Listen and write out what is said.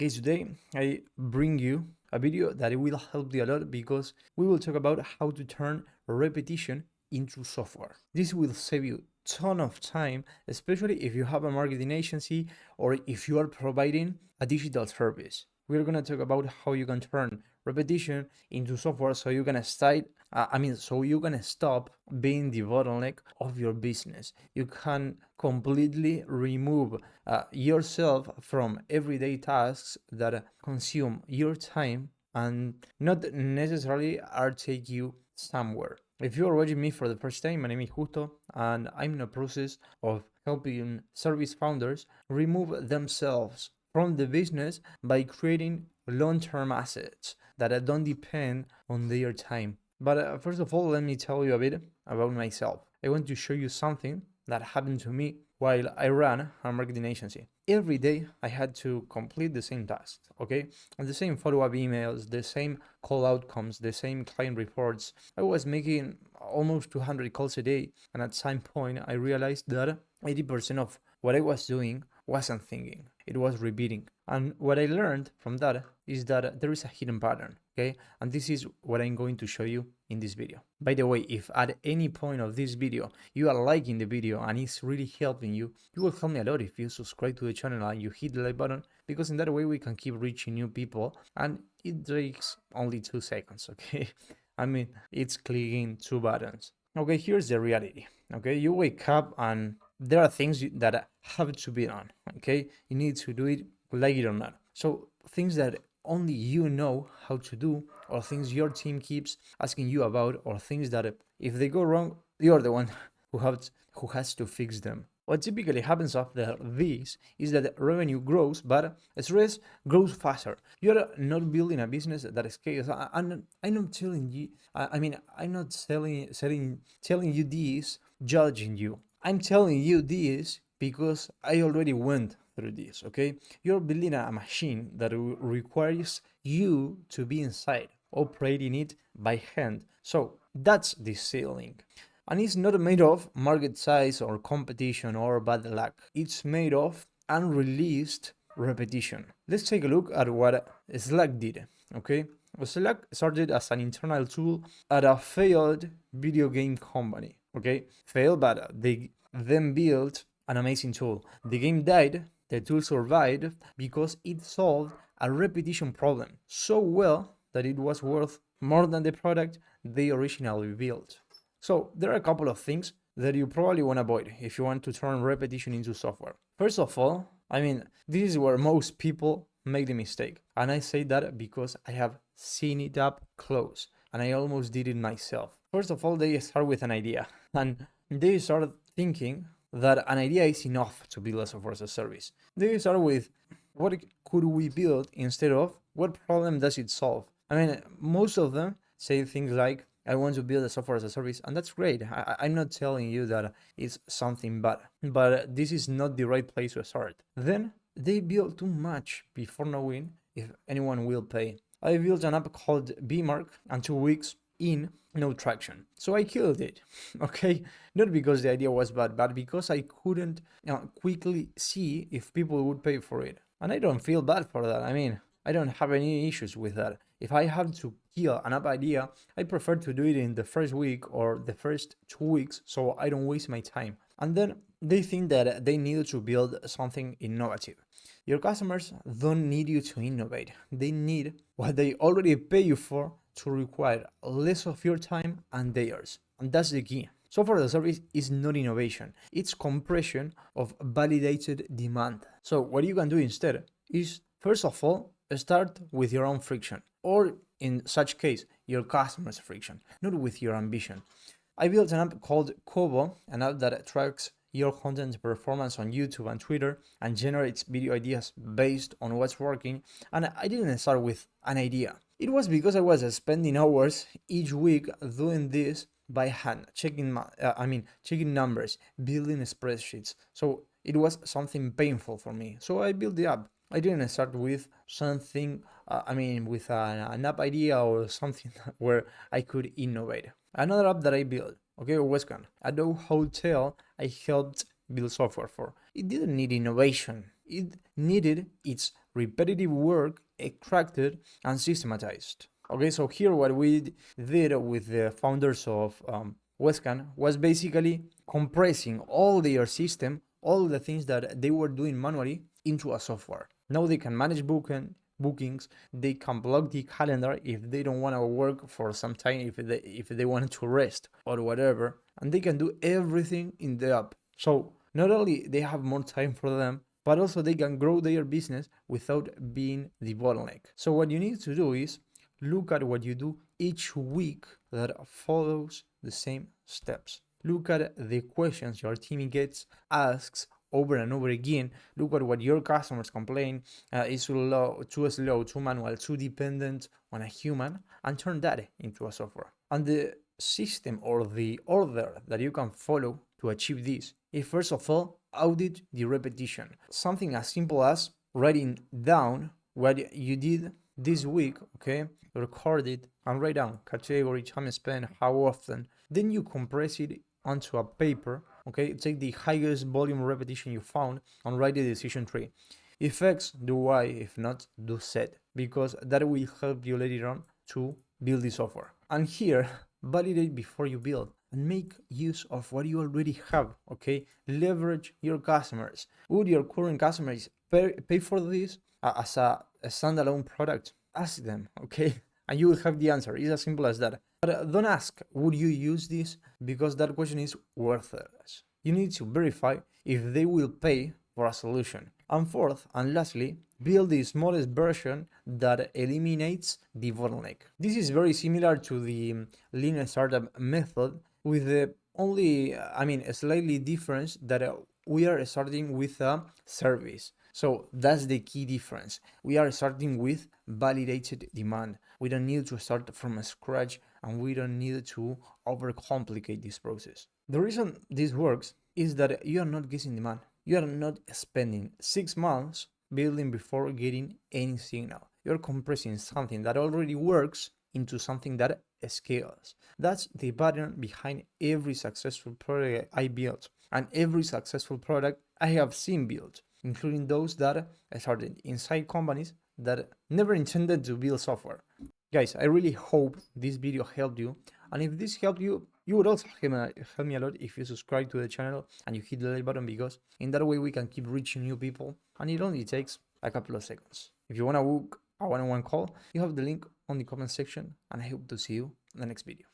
Guys, today I bring you a video that will help you a lot because we will talk about how to turn repetition into software. This will save you a ton of time, especially if you have a marketing agency or if you are providing a digital service. We're gonna talk about how you can turn repetition into software so you can stop being the bottleneck of your business. You can completely remove yourself from everyday tasks that consume your time and not necessarily are take you somewhere. If you are watching me for the first time, my name is Justo, and I'm in the process of helping service founders remove themselves from the business by creating long-term assets that don't depend on their time. But first of all, let me tell you a bit about myself. I want to show you something that happened to me while I ran a marketing agency. Every day I had to complete the same tasks, okay? And the same follow-up emails, the same call outcomes, the same client reports. I was making almost 200 calls a day, and at some point I realized that 80% of what I was doing wasn't thinking, it was repeating. And what I learned from that is that there is a hidden pattern, okay? And this is what I'm going to show you in this video. By the way, if at any point of this video you are liking the video and it's really helping you, you will help me a lot if you subscribe to the channel and you hit the like button, because in that way we can keep reaching new people and it takes only 2 seconds, okay? I mean, it's clicking 2 buttons. Okay, here's the reality. Okay, you wake up and there are things that have to be done. Okay, you need to do it, like it or not. So things that only you know how to do, or things your team keeps asking you about, or things that if they go wrong, you're the one who has to fix them. What typically happens after this is that revenue grows, but stress grows faster. You're not building a business that scales. I'm not telling you. I'm not telling you this, judging you. I'm telling you this because I already went through this. Okay, you're building a machine that requires you to be inside, operating it by hand. So that's the ceiling. And it's not made of market size or competition or bad luck. It's made of unreleased repetition. Let's take a look at what Slack did, okay? Slack started as an internal tool at a failed video game company, okay? Failed, but they then built an amazing tool. The game died, the tool survived because it solved a repetition problem so well that it was worth more than the product they originally built. So there are a couple of things that you probably want to avoid if you want to turn repetition into software. First of all, this is where most people make the mistake. And I say that because I have seen it up close and I almost did it myself. First of all, they start with an idea and they start thinking that an idea is enough to build a software as a service. They start with what could we build instead of what problem does it solve? Most of them say things like, I want to build a software as a service, and that's great. I'm not telling you that it's something bad, but this is not the right place to start. Then they build too much before knowing if anyone will pay. I built an app called BMark, and 2 weeks in, no traction. So I killed it, okay? Not because the idea was bad, but because I couldn't quickly see if people would pay for it. And I don't feel bad for that. I don't have any issues with that. If I have to kill an app idea, I prefer to do it in the first week or the first 2 weeks so I don't waste my time. And then they think that they need to build something innovative. Your customers don't need you to innovate. They need what they already pay you for to require less of your time and theirs. And that's the key. Software as a service is not innovation. It's compression of validated demand. So what you can do instead is, first of all, start with your own friction, or in such case, your customer's friction, not with your ambition. I built an app called Kobo, an app that tracks your content performance on YouTube and Twitter and generates video ideas based on what's working. And I didn't start with an idea. It was because I was spending hours each week doing this by hand, checking numbers, building spreadsheets. So it was something painful for me. So I built the app. I didn't start with something, with an app idea or something where I could innovate. Another app that I built, okay, Westcon, a hotel I helped build software for. It didn't need innovation. It needed its repetitive work extracted and systematized. Okay, so here what we did with the founders of Westcan was basically compressing all their system, all the things that they were doing manually into a software. Now they can manage bookings, they can block the calendar if they don't want to work for some time, if they want to rest or whatever, and they can do everything in the app. So not only they have more time for them, but also they can grow their business without being the bottleneck. So what you need to do is look at what you do each week that follows the same steps. Look at the questions your team gets asked over and over again. Look at what your customers complain is too slow, too manual, too dependent on a human, and turn that into a software. And the system or the order that you can follow to achieve this is, first of all, audit the repetition. Something as simple as writing down what you did this week, okay? Record it and write down category, time spent, how often. Then you compress it onto a paper, okay? Take the highest volume repetition you found and write the decision tree. If X, do Y. If not, do Z, because that will help you later on to build the software. And here, validate before you build and make use of what you already have, okay? Leverage your customers. Would your current customers pay for this as a standalone product? Ask them, okay? And you will have the answer. It's as simple as that. But don't ask, would you use this? Because that question is worthless. You need to verify if they will pay for a solution. And fourth and lastly, build the smallest version that eliminates the bottleneck. This is very similar to the lean startup method, with the only, a slightly difference that we are starting with a service. So that's the key difference. We are starting with validated demand. We don't need to start from scratch, and we don't need to overcomplicate this process. The reason this works is that you are not guessing demand. You are not spending 6 months building before getting any signal. You're compressing something that already works into something that scales. That's the pattern behind every successful product I built and every successful product I have seen built, including those that started inside companies that never intended to build software. Guys, I really hope this video helped you. And if this helped you, you would also help me a lot if you subscribe to the channel and you hit the like button, because in that way we can keep reaching new people, and it only takes a couple of seconds. If you want to book a one-on-one call, you have the link on the comment section, and I hope to see you in the next video.